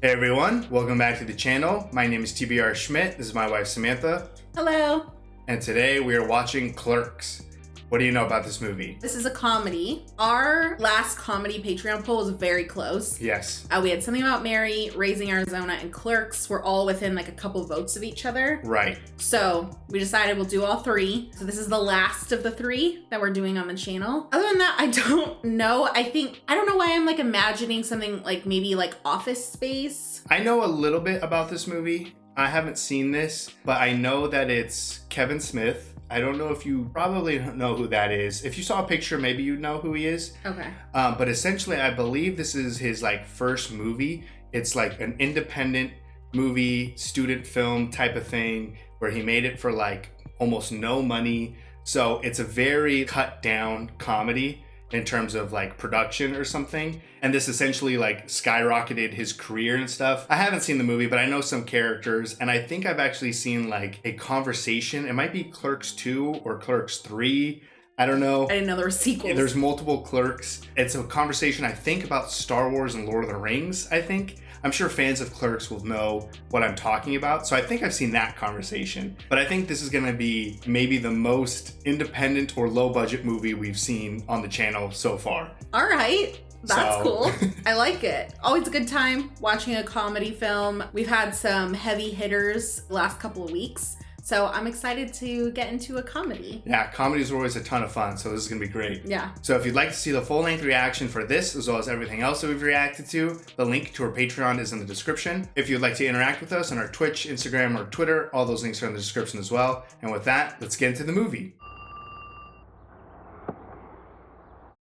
Hey everyone, welcome back to the channel. My name is TBR Schmitt. This is my wife Samantha. Hello. And today we are watching Clerks. What do you know about this movie? This is a comedy. Our last comedy Patreon poll was very close. Yes. We had something about Mary, Raising Arizona, and Clerks were all within like a couple votes of each other. Right. So we decided we'll do all three. So this is the last of the three that we're doing on the channel. Other than that, I don't know. I don't know why I'm like imagining something like maybe like Office Space. I know a little bit about this movie. I haven't seen this, but I know that it's Kevin Smith. I don't know if you probably know who that is. If you saw a picture, maybe you'd know who he is. Okay. But essentially, I believe this is his like first movie. It's like an independent movie, student film type of thing where he made it for like almost no money. So it's a very cut down comedy in terms of like production or something. And this essentially like skyrocketed his career and stuff. I haven't seen the movie, but I know some characters. And I think I've actually seen like a conversation. It might be Clerks 2 or Clerks 3. I don't know. I didn't know there were sequels. There's multiple Clerks. It's a conversation, I think, about Star Wars and Lord of the Rings, I think. I'm sure fans of Clerks will know what I'm talking about. So I think I've seen that conversation. But I think this is going to be maybe the most independent or low budget movie we've seen on the channel so far. All right. That's cool. I like it. Always a good time watching a comedy film. We've had some heavy hitters the last couple of weeks. So I'm excited to get into a comedy. Yeah, comedies are always a ton of fun, so this is going to be great. Yeah. So if you'd like to see the full-length reaction for this, as well as everything else that we've reacted to, the link to our Patreon is in the description. If you'd like to interact with us on our Twitch, Instagram, or Twitter, all those links are in the description as well. And with that, let's get into the movie.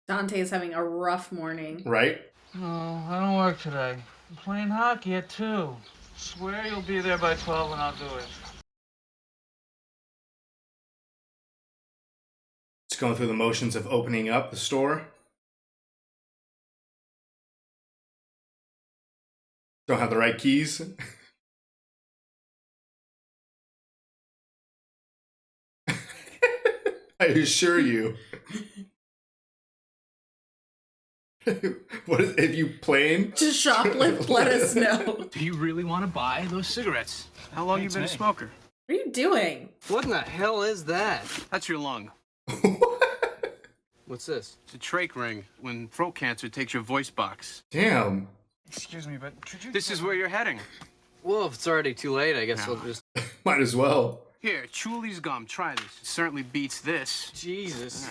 Dante is having a rough morning. Right? Oh, I don't work today. I'm playing hockey at 2. Swear you'll be there by 12 and I'll do it. Just going through the motions of opening up the store. Don't have the right keys. I assure you. What is, if you playing? To shoplift, let us know. Do you really want to buy those cigarettes? How long you been a smoker? What are you doing? What in the hell is that? That's your lung. What's this? It's a trach ring when throat cancer takes your voice box. Damn. Excuse me, but could you... This is where you're heading. Well, if it's already too late, I guess we'll just... Might as well. Here, Chuli's gum. Try this. It certainly beats this. Jesus.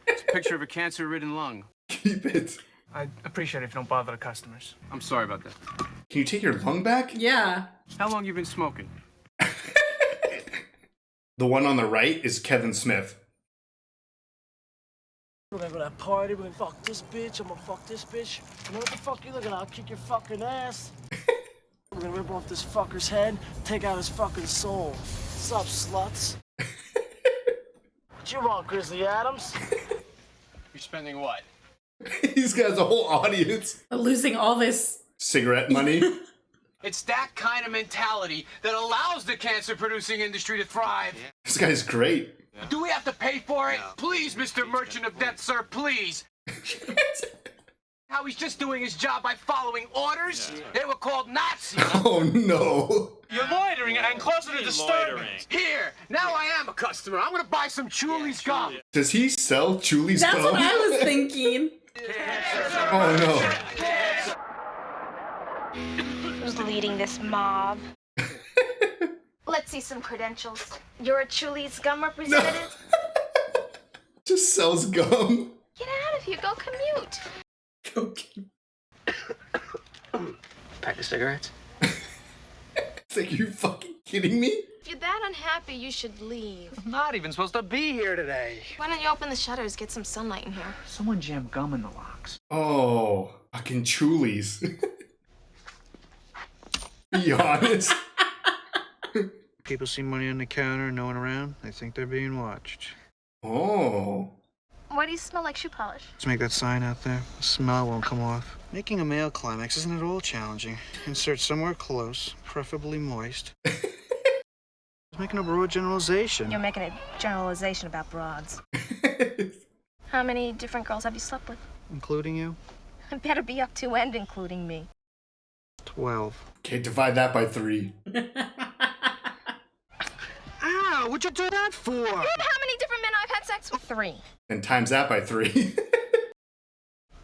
It's a picture of a cancer-ridden lung. Keep it. I'd appreciate it if you don't bother the customers. I'm sorry about that. Can you take your lung back? Yeah. How long you been smoking? The one on the right is Kevin Smith. We're gonna go to that party, we're gonna fuck this bitch, I'm gonna fuck this bitch. You know what the fuck you looking at? I'll kick your fucking ass. We're gonna rip off this fucker's head, take out his fucking soul. What's up, sluts? What you want, Grizzly Adams? You're spending what? He's got a whole audience. Losing all this. Cigarette money. It's that kind of mentality that allows the cancer-producing industry to thrive. This guy's great. Do we have to pay for it? Please, Mr. Merchant of Death, sir, please. How he's just doing his job by following orders? They were called Nazis. Oh no. You're loitering and causing a disturbance. Here, now I am a customer. I'm gonna buy some Chuli's gum. Does he sell Chuli's That's gum? what I was thinking. Oh Who's leading this mob? Let's see some credentials. You're a Chuli's gum representative? no. Just sells gum. Get out of here, go commute. Okay. Pack of cigarettes? It's like, you fucking kidding me? If you're that unhappy, you should leave. I'm not even supposed to be here today. Why don't you open the shutters, get some sunlight in here? Someone jammed gum in the locks. Oh, fucking Chuli's. Be honest. People see money on the counter, no one around. They think they're being watched. Oh. Why do you smell like shoe polish? Let's make that sign out there. The smell won't come off. Making a male climax isn't at all challenging. Insert somewhere close, preferably moist. Making a broad generalization. You're making a generalization about broads. How many different girls have you slept with? Including you? It better be up to and including me. 12. Okay, divide that by 3. Ow, what'd you do that for? You know how many different men I've had sex with? 3. And times that by 3.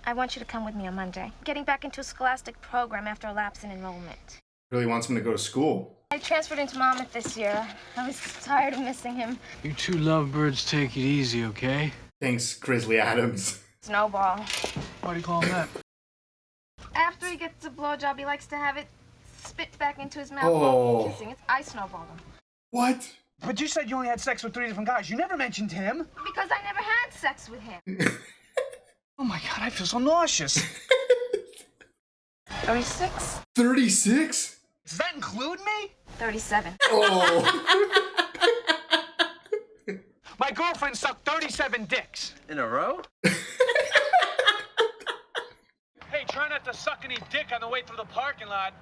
I want you to come with me on Monday. Getting back into a scholastic program after a lapse in enrollment. Really wants him to go to school. I transferred into Monmouth this year. I was tired of missing him. You two lovebirds take it easy, okay? Thanks, Grizzly Adams. Snowball. Why do you call him that? After he gets a blowjob, he likes to have it spit back into his mouth Oh. while kissing. I snowballed him. What? But you said you only had sex with 3 different guys. You never mentioned him. Because I never had sex with him. Oh my God, I feel so nauseous. 36? 36? Does that include me? 37. Oh. My girlfriend sucked 37 dicks. In a row? Hey, try not to suck any dick on the way through the parking lot.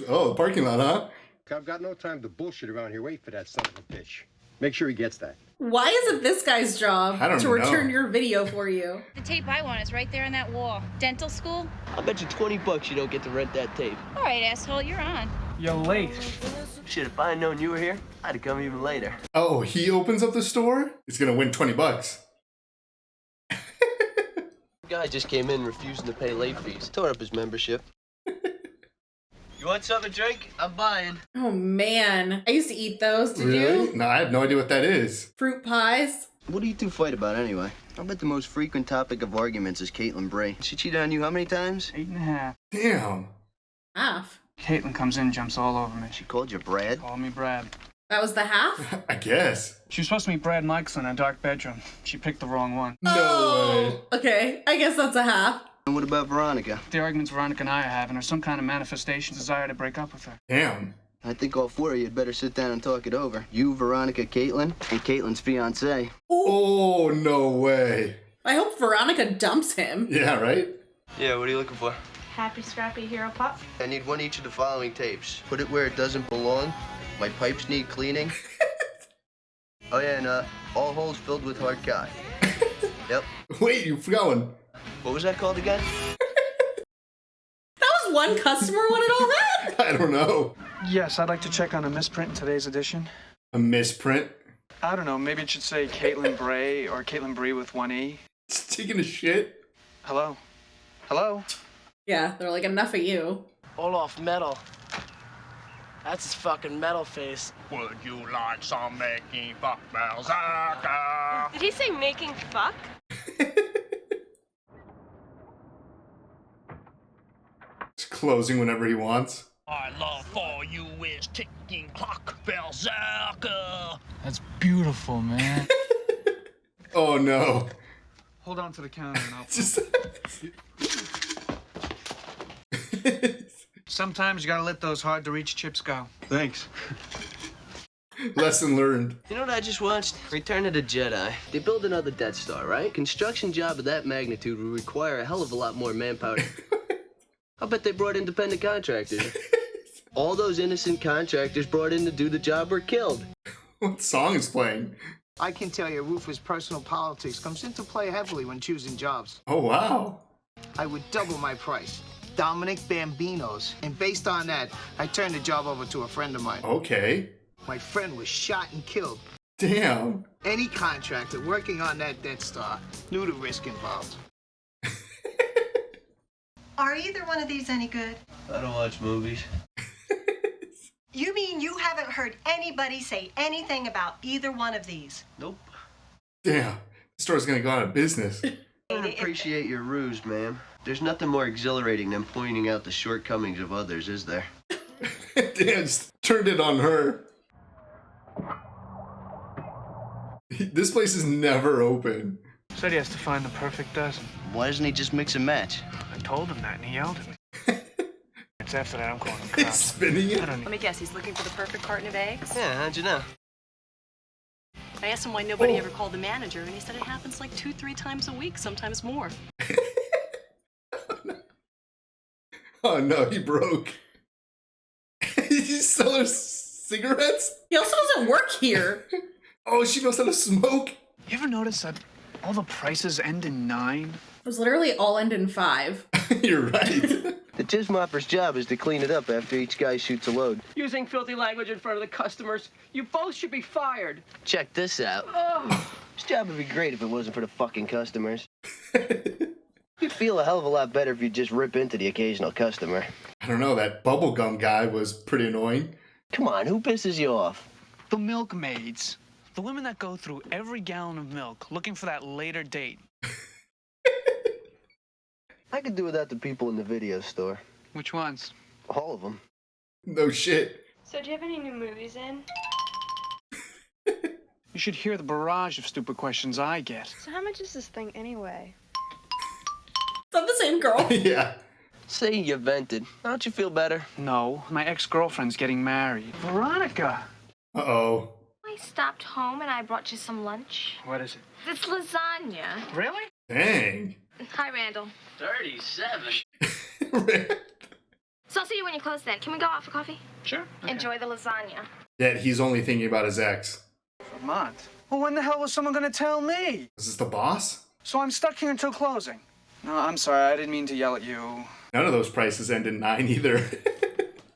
Oh, parking lot, huh? I've got no time to bullshit around here. Wait for that son of a bitch. Make sure he gets that. Why is it this guy's job I don't to know. return your video for you? The tape I want is right there on that wall. Dental school? I'll bet you $20 you don't get to rent that tape. All right, asshole, you're on. You're late. Shit, if I had known you were here, I'd have come even later. Oh, he opens up the store? He's gonna win $20. Guy just came in refusing to pay late fees. Tore up his membership. You want something to drink? I'm buying. Oh man, I used to eat those. Did Really? you? No, I have no idea what that is. Fruit pies. What do you two fight about anyway? I bet the most frequent topic of arguments is Caitlin Bray. She cheated on you how many times? 8.5. Damn. Half. Caitlin comes in, jumps all over me. She called you Brad? Call me Brad. That was the half? I guess. She was supposed to meet Brad Mikeson in a dark bedroom. She picked the wrong one. No way. Okay, I guess that's a half. And what about Veronica? The arguments Veronica and I are having are some kind of manifestation desire to break up with her. Damn. I think all 4 of you had better sit down and talk it over. You, Veronica, Caitlin, and Caitlin's fiancé. Oh, no way. I hope Veronica dumps him. Yeah, right? Yeah, what are you looking for? Happy, scrappy hero pup. I need one each of the following tapes. Put it where it doesn't belong. My pipes need cleaning. Oh yeah, and all holes filled with hard cock. Yep. Wait, you forgot one. What was that called again? That was one customer wanted all that? I don't know. Yes, I'd like to check on a misprint in today's edition. A misprint? I don't know, maybe it should say Caitlin Bray or Caitlin Bree with 1 E. Just taking a shit? Hello? Hello? Yeah, they're like, enough of you. Olaf Metal. That's his fucking metal face. Would you like some making fuck Balzac? Did he say making fuck? It's closing whenever he wants. Our love for you is ticking clock, Balzac. That's beautiful, man. Oh, no. Hold on to the counter and I'll... Just... Sometimes you gotta let those hard-to-reach chips go. Thanks. Lesson learned. You know what I just watched? Return of the Jedi. They build another Death Star, right? Construction job of that magnitude would require a hell of a lot more manpower. I bet they brought independent contractors. All those innocent contractors brought in to do the job were killed. What song is playing? I can tell you Rufus' personal politics comes into play heavily when choosing jobs. Oh, wow. I would double my price. Dominic Bambino's. And based on that, I turned the job over to a friend of mine. Okay. My friend was shot and killed. Damn. Any contractor working on that Death Star knew the risk involved. Are either one of these any good? I don't watch movies. You mean you haven't heard anybody say anything about either one of these? Nope. Damn. The store's gonna go out of business. I don't appreciate your ruse, ma'am. There's nothing more exhilarating than pointing out the shortcomings of others, is there? Damn, just turned it on her. This place is never open. Said he has to find the perfect dozen. Why doesn't he just mix and match? I told him that and he yelled at me. It's after that I'm calling him He's cops. spinning it. Let me guess, he's looking for the perfect carton of eggs? Yeah, how'd you know? I asked him why nobody ever called the manager, and he said it happens like 2-3 times a week, sometimes more. Oh no, he broke. He's selling cigarettes? He also doesn't work here. Oh, she knows how to smoke. You ever notice that all the prices end in 9? was literally all end in 5. You're right. The jizz mopper's job is to clean it up after each guy shoots a load. Using filthy language in front of the customers. You both should be fired. Check this out. This job would be great if it wasn't for the fucking customers. You'd feel a hell of a lot better if you just rip into the occasional customer. I don't know, that bubblegum guy was pretty annoying. Come on, who pisses you off? The milkmaids. The women that go through every gallon of milk looking for that later date. I could do without the people in the video store. Which ones? All of them. No shit. So do you have any new movies in? You should hear the barrage of stupid questions I get. So how much is this thing anyway? Is that the same girl? Yeah. Say you vented. Don't you feel better? No, my ex-girlfriend's getting married. Veronica! Uh-oh. I stopped home and I brought you some lunch. What is it? It's lasagna. Really? Dang. Hi, Randall. 37. So I'll see you when you close then. Can we go out for coffee? Sure. Okay. Enjoy the lasagna. Yet he's only thinking about his ex. Vermont. Well, when the hell was someone gonna tell me? Is this the boss? So I'm stuck here until closing. No, I'm sorry, I didn't mean to yell at you. None of those prices end in 9 either.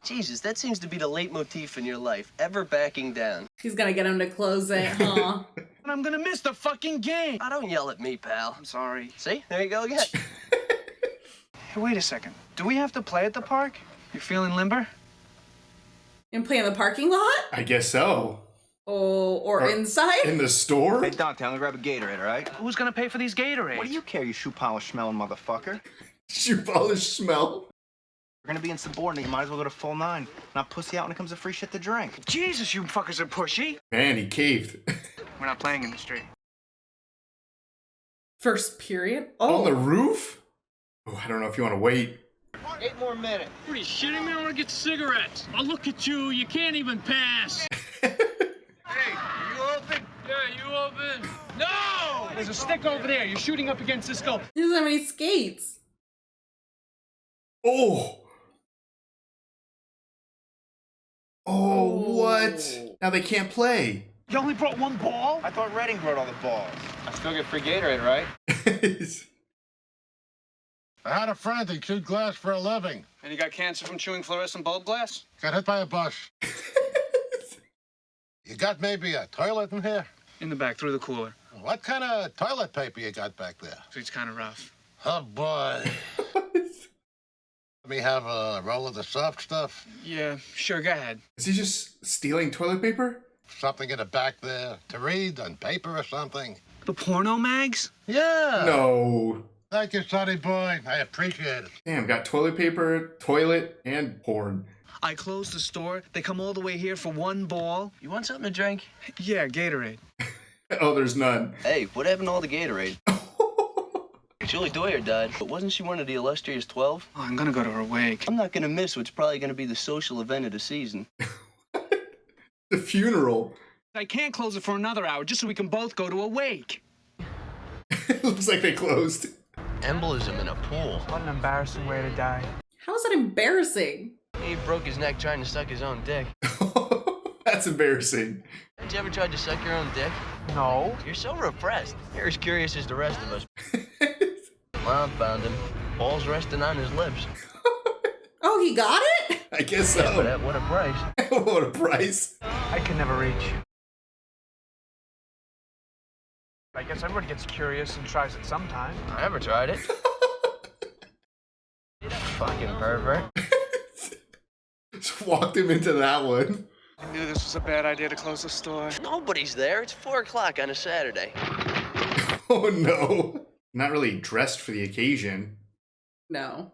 Jesus, that seems to be the leitmotif in your life. Ever backing down. He's gonna get him to close it, huh? And I'm gonna miss the fucking game. Oh, don't yell at me, pal. I'm sorry. See? There you go again. Hey, wait a second. Do we have to play at the park? You feeling limber? And play in the parking lot? I guess so. Oh, or inside? In the store? Hey, Dante, I'm gonna grab a Gatorade, all right? Who's gonna pay for these Gatorades? What do you care, you shoe polish smelling motherfucker? Shoe polish smell. We're gonna be insubordinate. You might as well go to full 9. Not pussy out when it comes to free shit to drink. Jesus, you fuckers are pushy. Man, he caved. We're not playing in the street. First period? On the roof? Oh, I don't know if you want to wait. 8 more minutes. What are you shitting me? I want to get cigarettes. Oh, look at you. You can't even pass. Hey, you open? Yeah, you open. No! There's a stick over there. You're shooting up against this goal. He doesn't have any skates. Oh! Oh, what? Now they can't play. You only brought 1 ball? I thought Redding brought all the balls. I still get free Gatorade, right? I had a friend who chewed glass for a living. And you got cancer from chewing fluorescent bulb glass? Got hit by a bus. You got maybe a toilet in here? In the back, through the cooler. What kind of toilet paper you got back there? It's kind of rough. Oh, boy. Let me have a roll of the soft stuff. Yeah, sure, go ahead. Is he just stealing toilet paper? Something in the back there to read on paper or something. The porno mags? Yeah. No. Thank you, sonny boy. I appreciate it. Damn, got toilet paper, toilet, and porn. I closed the store. They come all the way here for 1 ball. You want something to drink? Yeah, Gatorade. Oh, there's none. Hey, what happened to all the Gatorade? Julie Doyer died, but wasn't she one of the illustrious 12? Oh, I'm gonna go to her wake. I'm not gonna miss what's probably gonna be the social event of the season. The funeral. I can't close it for another hour just so we can both go to a wake. Looks like they closed. Embolism in a pool. What an embarrassing way to die. How is that embarrassing? He broke his neck trying to suck his own dick. That's embarrassing. Have you ever tried to suck your own dick? No. You're so repressed. You're as curious as the rest of us. Well, I found him. Balls resting on his lips. Oh, he got it? I guess so. Yeah, but at what a price. What a price. I can never reach. I guess everybody gets curious and tries it sometime. I never tried it. Fucking pervert. Just walked him into that one. I knew this was a bad idea to close the store. Nobody's there. It's 4 o'clock on a Saturday. Oh no. Not really dressed for the occasion. No.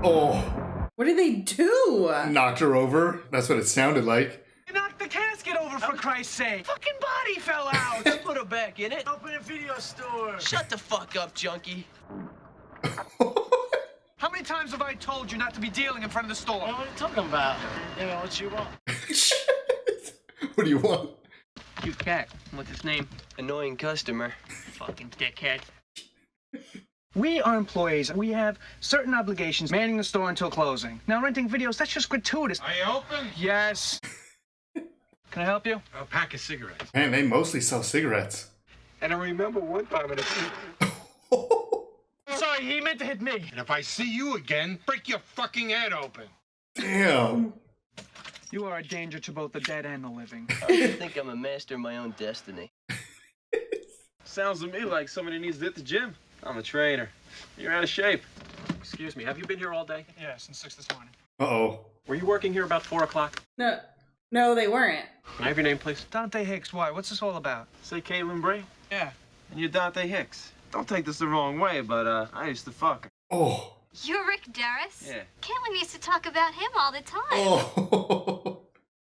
Oh. What did they do? Knocked her over. That's what it sounded like. You knocked the casket over, for Christ's sake. Fucking body fell out. Put her back in it. Open a video store. Shut the fuck up, junkie. How many times have I told you not to be dealing in front of the store? What are you talking about? You know, what you want? What do you want? Cute cat. What's its name? Annoying customer. Fucking dickhead. We are employees. We have certain obligations manning the store until closing. Now, renting videos, that's just gratuitous. Are you open? Yes. Can I help you? A pack of cigarettes. Man, they mostly sell cigarettes. And I remember one time in a... Sorry, he meant to hit me. And if I see you again, break your fucking head open. Damn. You are a danger to both the dead and the living. I think I'm a master of my own destiny. Sounds to me like somebody needs to hit the gym. I'm a trainer. You're out of shape. Excuse me, have you been here all day? Yeah, since 6 this morning. Uh-oh. Were you working here about 4 o'clock? No, they weren't. Can I have your name, please? Dante Hicks, why? What's this all about? Say Caitlin Bray? Yeah. And you're Dante Hicks. Don't take this the wrong way, but I used to fuck her. Oh. You're Rick Darris? Yeah. Caitlin used to talk about him all the time. Oh.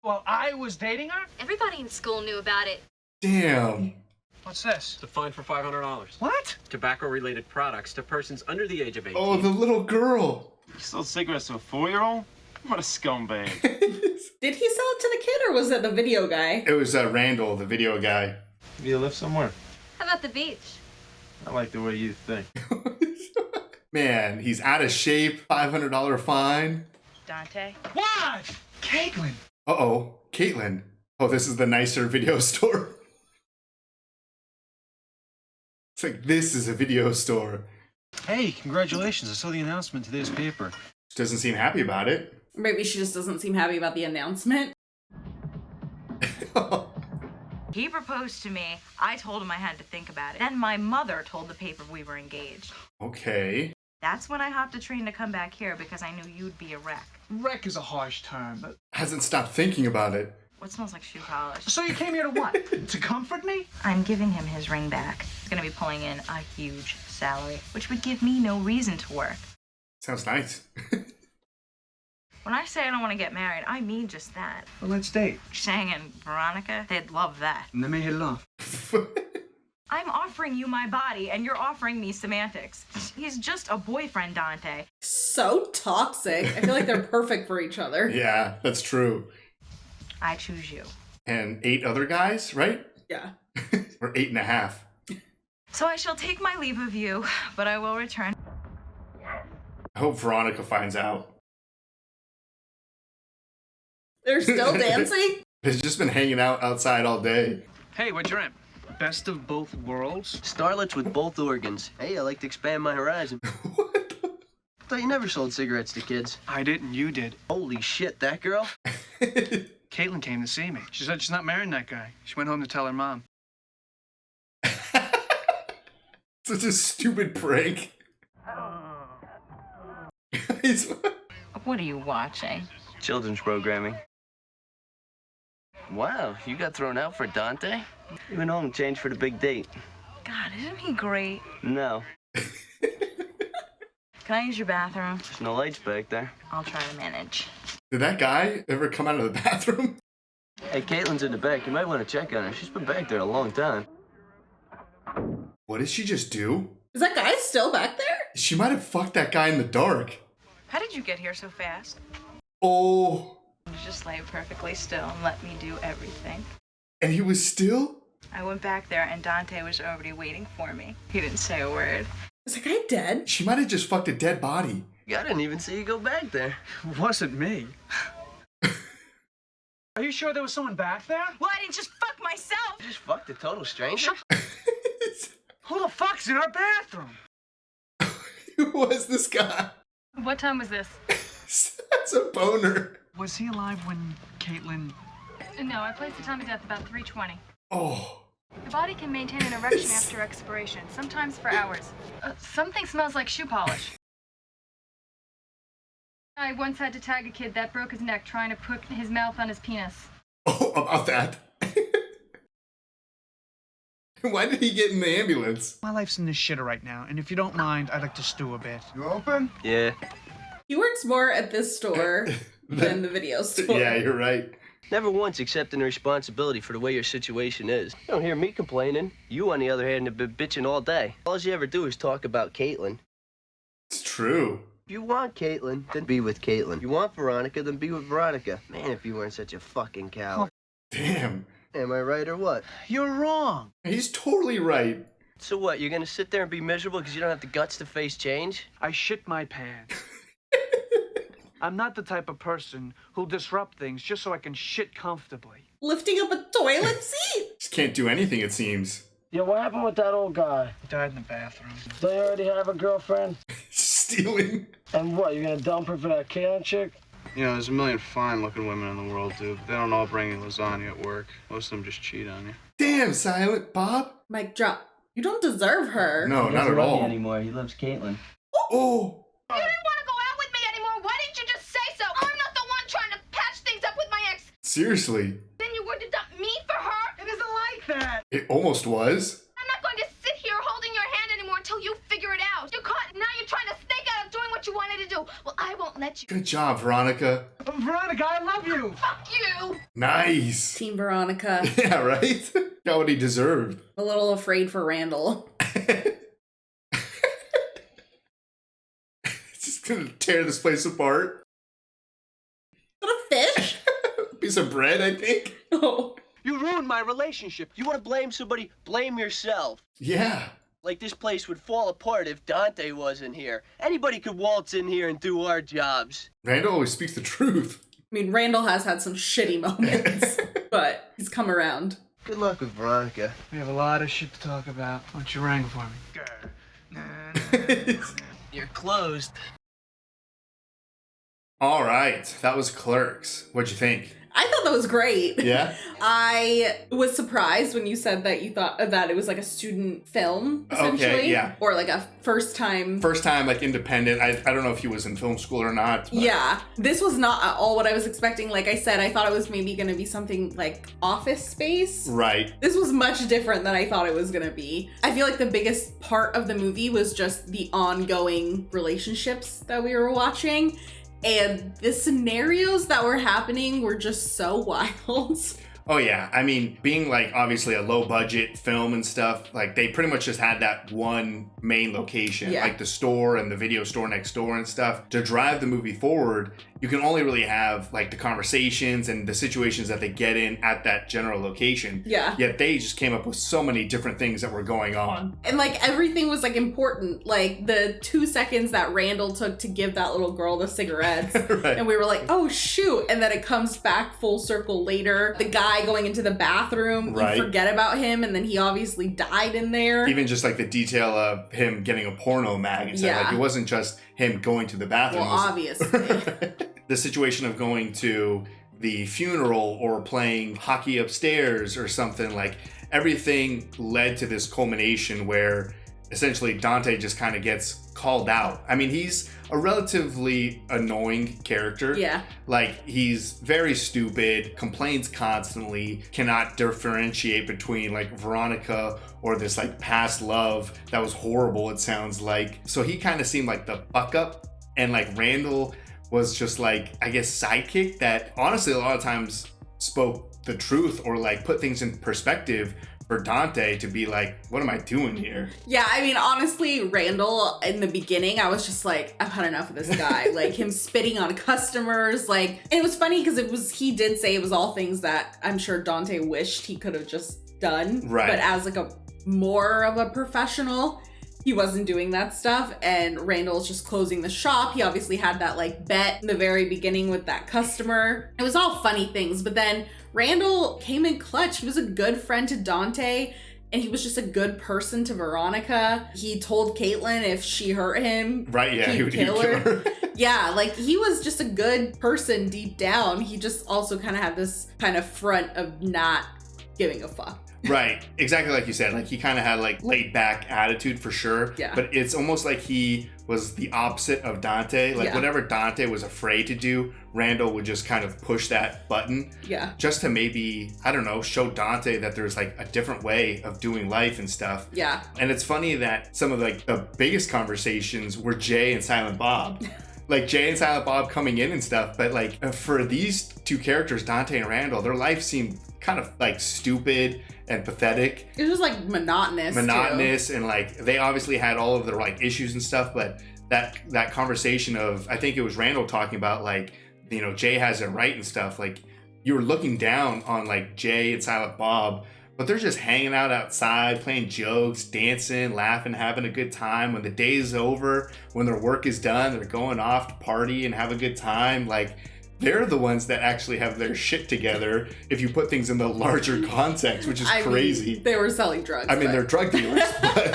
Well, I was dating her? Everybody in school knew about it. Damn. What's this? It's a fine for $500. What? Tobacco-related products to persons under the age of 18. Oh, the little girl. You sold cigarettes to a 4-year-old? What a scumbag. Did he sell it to the kid or was it the video guy? It was Randall, the video guy. Do you live somewhere? How about the beach? I like the way you think. Man, he's out of shape. $500 fine. Dante? What? Caitlin. Uh-oh. Caitlin. Oh, this is the nicer video store. It's like, this is a video store. Hey, congratulations. I saw the announcement in today's paper. She doesn't seem happy about it. Maybe she just doesn't seem happy about the announcement. He proposed to me. I told him I had to think about it. Then my mother told the paper we were engaged. Okay. That's when I hopped a train to come back here because I knew you'd be a wreck. Wreck is a harsh term, but... Hasn't stopped thinking about it. What smells like shoe polish? So you came here to what? To comfort me? I'm giving him his ring back. He's gonna be pulling in a huge salary, which would give me no reason to work. Sounds nice. When I say I don't want to get married, I mean just that. Well, let's date. Chang and Veronica, they'd love that. And then may hit it off. I'm offering you my body, and you're offering me semantics. He's just a boyfriend, Dante. So toxic. I feel like they're perfect for each other. Yeah, that's true. I choose you. And 8 other guys, right? Yeah. Or 8.5. So I shall take my leave of you, but I will return. I hope Veronica finds out. They're still dancing? They've just been hanging out outside all day. Hey, what's your rent? Best of both worlds? Starlets with both organs. Hey, I like to expand my horizon. What? I thought you never sold cigarettes to kids. I didn't, you did. Holy shit, that girl? Caitlin came to see me. She said she's not marrying that guy. She went home to tell her mom. Such a stupid prank. What are you watching? Children's programming. Wow, you got thrown out for Dante? You went home and changed for the big date. God, isn't he great? No, Can I use your bathroom? there's no lights back there. I'll try to manage. Did that guy ever come out of the bathroom? Hey, Caitlin's in the back. You might want to check on her. She's been back there a long time. What did she just do? Is that guy still back there? She might have fucked that guy in the dark. How did you get here so fast? Oh. You just lay perfectly still and let me do everything. And he was still? I went back there and Dante was already waiting for me. He didn't say a word. Is that guy dead? She might have just fucked a dead body. I didn't even see you go back there. It wasn't me. Are you sure there was someone back there? Well, I didn't just fuck myself. You just fucked a total stranger? Who the fuck's in our bathroom? Who was this guy? What time was this? That's a boner. Was he alive when Caitlin... No, I placed the time of death about 3:20. Oh. The body can maintain an erection after expiration, sometimes for hours. Something smells like shoe polish. I once had to tag a kid that broke his neck trying to put his mouth on his penis. Oh, about that. Why did he get in the ambulance? My life's in the shitter right now, and if you don't mind, I'd like to stew a bit. You open? Yeah. He works more at this store than the video store. Yeah, you're right. Never once accepting the responsibility for the way your situation is. You don't hear me complaining. You, on the other hand, have been bitching all day. All you ever do is talk about Caitlin. It's true. If you want Caitlin, then be with Caitlin. If you want Veronica, then be with Veronica. Man, if you weren't such a fucking coward. Damn. Am I right or what? You're wrong. He's totally right. So what, you're gonna sit there and be miserable because you don't have the guts to face change? I shit my pants. I'm not the type of person who'll disrupt things just so I can shit comfortably. Lifting up a toilet seat? Just can't do anything, it seems. Yo, what happened with that old guy? He died in the bathroom. They already have a girlfriend? Stealing. And what, you're gonna dump her for that Caitlyn chick? You know, there's a million fine-looking women in the world, dude, but they don't all bring you lasagna at work. Most of them just cheat on you. Damn, Silent Bob. Mic drop. You don't deserve her. No, He not doesn't at love all. me anymore. He loves Caitlyn. Oh. You didn't want to go out with me anymore. Why didn't you just say so? I'm not the one trying to patch things up with my ex. Seriously. Then you were to dump me for her? It isn't like that. It almost was. I'm not going to sit here holding your hand anymore until you figure it out. You're caught. Now you're trying to snake out of doing what you wanted to do. Well, I won't let you. Good job, Veronica. Veronica, I love you. Fuck you. Nice. Team Veronica. Yeah, right? Got what he deserved. A little afraid for Randall. Just gonna tear this place apart. What a fish? Piece of bread, I think. Oh. You ruined my relationship. You want to blame somebody? Blame yourself. Yeah. Like this place would fall apart if Dante wasn't here. Anybody could waltz in here and do our jobs. Randall always speaks the truth. I mean, Randall has had some shitty moments, but he's come around. Good luck with Veronica. We have a lot of shit to talk about. Why don't you wrangle for me? You're closed. All right. That was Clerks. What'd you think? I thought that was great. Yeah? I was surprised when you said that you thought that it was like a student film, essentially. Okay, yeah. Or like a first time. First time, like, independent. I don't know if he was in film school or not. But... Yeah. This was not at all what I was expecting. Like I said, I thought it was maybe going to be something like Office Space. Right. This was much different than I thought it was going to be. I feel like the biggest part of the movie was just the ongoing relationships that we were watching. And the scenarios that were happening were just so wild. Oh yeah, I mean, being like obviously a low budget film and stuff, like they pretty much just had that one main location, Yeah. like the store and the video store next door and stuff. To drive the movie forward, you can only really have like the conversations and the situations that they get in at that general location. Yeah. Yet they just came up with so many different things that were going on. And like everything was like important. Like the 2 seconds that Randall took to give that little girl the cigarettes. Right. And we were like, oh shoot. And then it comes back full circle later. The guy going into the bathroom, Right. you forget about him, and then he obviously died in there. Even just like the detail of him getting a porno mag inside. Yeah. Like it wasn't just him going to the bathroom. Well, It was- obviously. the situation of going to the funeral or playing hockey upstairs or something, like everything led to this culmination where essentially Dante just kind of gets called out. I mean, he's a relatively annoying character. Yeah. Like he's very stupid, complains constantly, cannot differentiate between like Veronica or this like past love that was horrible, it sounds like. So he kind of seemed like the buck up, and like Randall was just like, I guess, sidekick that honestly a lot of times spoke the truth or like put things in perspective for Dante to be like, what am I doing here? Yeah, I mean, honestly, Randall, in the beginning, I was just like, I've had enough of this guy. Like, him spitting on customers, like, and it was funny because he did say it was all things that I'm sure Dante wished he could have just done. Right. But as like more of a professional, he wasn't doing that stuff, and Randall's just closing the shop. He obviously had that like bet in the very beginning with that customer. It was all funny things, but then Randall came in clutch. He was a good friend to Dante, and he was just a good person to Veronica. He told Caitlyn if she hurt him, Right, yeah, he'd he would kill kill her. Yeah, like he was just a good person deep down. He just also kind of had this kind of front of not giving a fuck. Right, exactly like you said. Like he kind of had like laid back attitude for sure. Yeah. But it's almost like he was the opposite of Dante. Like Yeah. whatever Dante was afraid to do, Randall would just kind of push that button. Yeah. Just to maybe, I don't know, show Dante that there's like a different way of doing life and stuff. Yeah. And it's funny that some of like the biggest conversations were Jay and Silent Bob. Like Jay and Silent Bob coming in and stuff, but like for these two characters, Dante and Randall, their life seemed kind of like stupid and pathetic. It was just like monotonous. Too. And like they obviously had all of their like issues and stuff, but that conversation of, I think it was Randall talking about like, you know, Jay has it right and stuff, like you were looking down on like Jay and Silent Bob, but they're just hanging out outside, playing jokes, dancing, laughing, having a good time. When the day is over, when their work is done, they're going off to party and have a good time. Like they're the ones that actually have their shit together if you put things in the larger context, which is crazy. They were selling drugs. I mean, they're drug dealers, but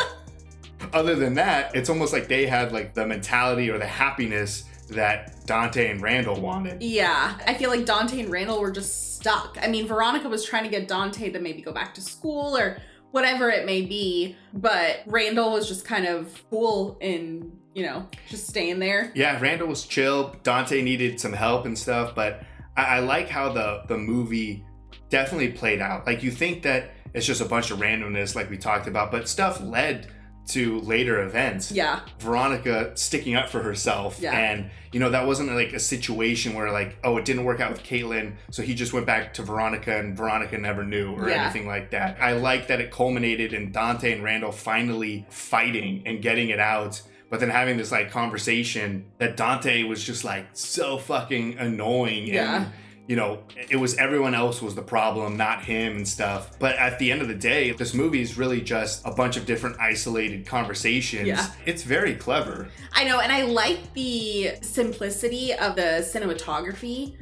other than that, it's almost like they had like the mentality or the happiness that Dante and Randall wanted. Yeah, I feel like Dante and Randall were just stuck. I mean, Veronica was trying to get Dante to maybe go back to school or whatever it may be, but Randall was just kind of cool in, you know, just staying there. Yeah, Randall was chill. Dante needed some help and stuff, but I like how the movie definitely played out. Like, you think that it's just a bunch of randomness like we talked about, but stuff led to later events. Yeah. Veronica sticking up for herself. Yeah. And, you know, that wasn't like a situation where like, oh, it didn't work out with Caitlin, so he just went back to Veronica and Veronica never knew or anything like that. I like that it culminated in Dante and Randall finally fighting and getting it out, but then having this like conversation that Dante was just like so fucking annoying. Yeah. And, you know, it was everyone else was the problem, not him and stuff. But at the end of the day, this movie is really just a bunch of different isolated conversations. Yeah. It's very clever. I know, and I like the simplicity of the cinematography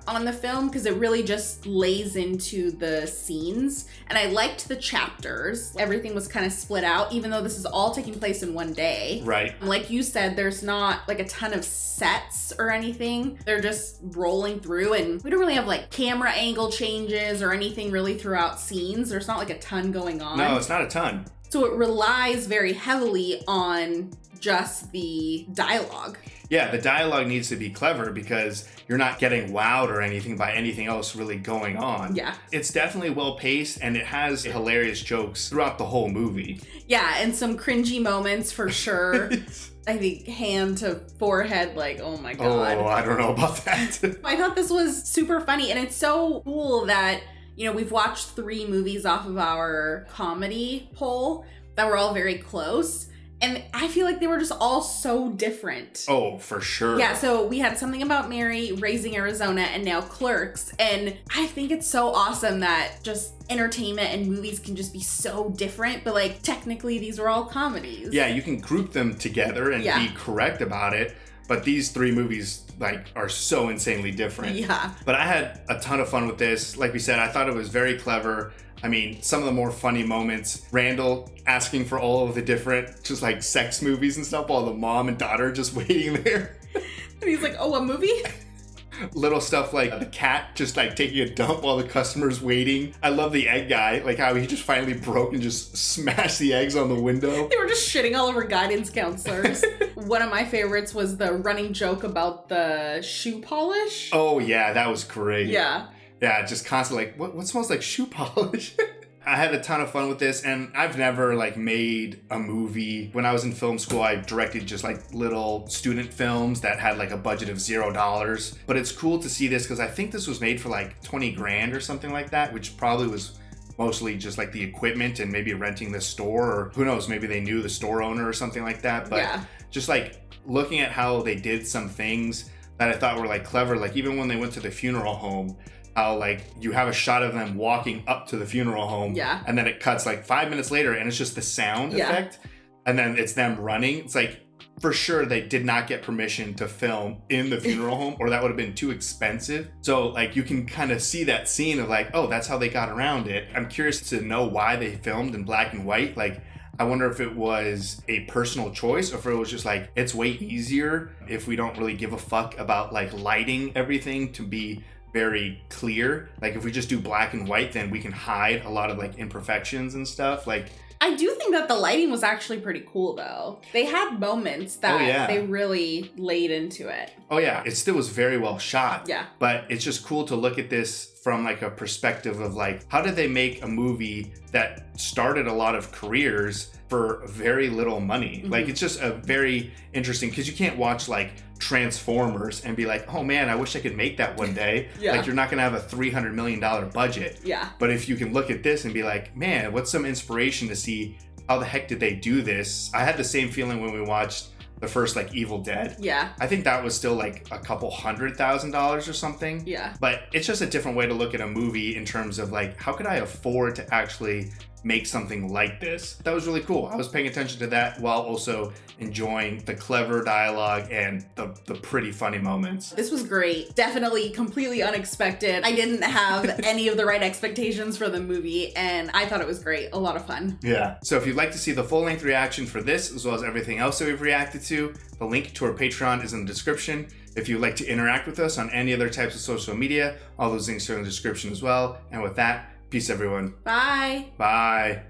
on the film because it really just lays into the scenes. And I liked the chapters. Everything was kind of split out, even though this is all taking place in one day. Right. Like you said, there's not like a ton of sets or anything. They're just rolling through, and we don't really have like camera angle changes or anything really throughout scenes. There's not like a ton going on. No, it's not a ton. So it relies very heavily on just the dialogue. Yeah, the dialogue needs to be clever because you're not getting wowed or anything by anything else really going on. Yeah. It's definitely well paced and it has hilarious jokes throughout the whole movie. Yeah, and some cringy moments for sure. I think hand to forehead, like, oh my God. Oh, I don't know about that. I thought this was super funny, and it's so cool that, you know, we've watched 3 movies off of our comedy poll that were all very close. And I feel like they were just all so different. Oh, for sure. Yeah, so we had Something About Mary, Raising Arizona, and now Clerks. And I think it's so awesome that just entertainment and movies can just be so different, but like technically these were all comedies. Yeah, you can group them together and be correct about it. But these 3 movies like are so insanely different. Yeah. But I had a ton of fun with this. Like we said, I thought it was very clever. I mean, some of the more funny moments, Randall asking for all of the different just like sex movies and stuff while the mom and daughter are just waiting there. And he's like, oh, a movie? Little stuff like the cat just like taking a dump while the customer's waiting. I love the egg guy, like how he just finally broke and just smashed the eggs on the window. They were just shitting all over guidance counselors. One of my favorites was the running joke about the shoe polish. Oh yeah, that was great. Yeah. Yeah, just constantly like, what smells like shoe polish? I had a ton of fun with this, and I've never like made a movie. When I was in film school, I directed just like little student films that had like a budget of $0. But it's cool to see this because I think this was made for like 20 grand or something like that, which probably was mostly just like the equipment and maybe renting the store, or who knows, maybe they knew the store owner or something like that. But just like looking at how they did some things that I thought were like clever, like even when they went to the funeral home, how like you have a shot of them walking up to the funeral home and then it cuts like 5 minutes later and it's just the sound effect and then it's them running. It's like, for sure they did not get permission to film in the funeral home or that would have been too expensive. So like you can kind of see that scene of like, oh, that's how they got around it. I'm curious to know why they filmed in black and white. Like, I wonder if it was a personal choice or if it was just like, it's way easier if we don't really give a fuck about like lighting everything to be very clear. Like if we just do black and white, then we can hide a lot of like imperfections and stuff. Like, I do think that the lighting was actually pretty cool though. They had moments that they really laid into it. Oh yeah, it still was very well shot. Yeah. But it's just cool to look at this from like a perspective of like, how did they make a movie that started a lot of careers for very little money? Like it's just a very interesting, because you can't watch like Transformers and be like, oh man, I wish I could make that one day. Like you're not gonna have a $300 million budget. Yeah. But if you can look at this and be like, man, what's some inspiration to see how the heck did they do this? I had the same feeling when we watched the first like Evil Dead. Yeah. I think that was still like a couple $100,000 or something. Yeah. But it's just a different way to look at a movie in terms of like, how could I afford to actually make something like this. That was really cool. I was paying attention to that while also enjoying the clever dialogue and the pretty funny moments. This was great. Definitely completely unexpected. I didn't have any of the right expectations for the movie, and I thought it was great. A lot of fun. Yeah. So if you'd like to see the full-length reaction for this, as well as everything else that we've reacted to, the link to our Patreon is in the description. If you'd like to interact with us on any other types of social media, all those links are in the description as well. And with that, peace everyone. Bye. Bye.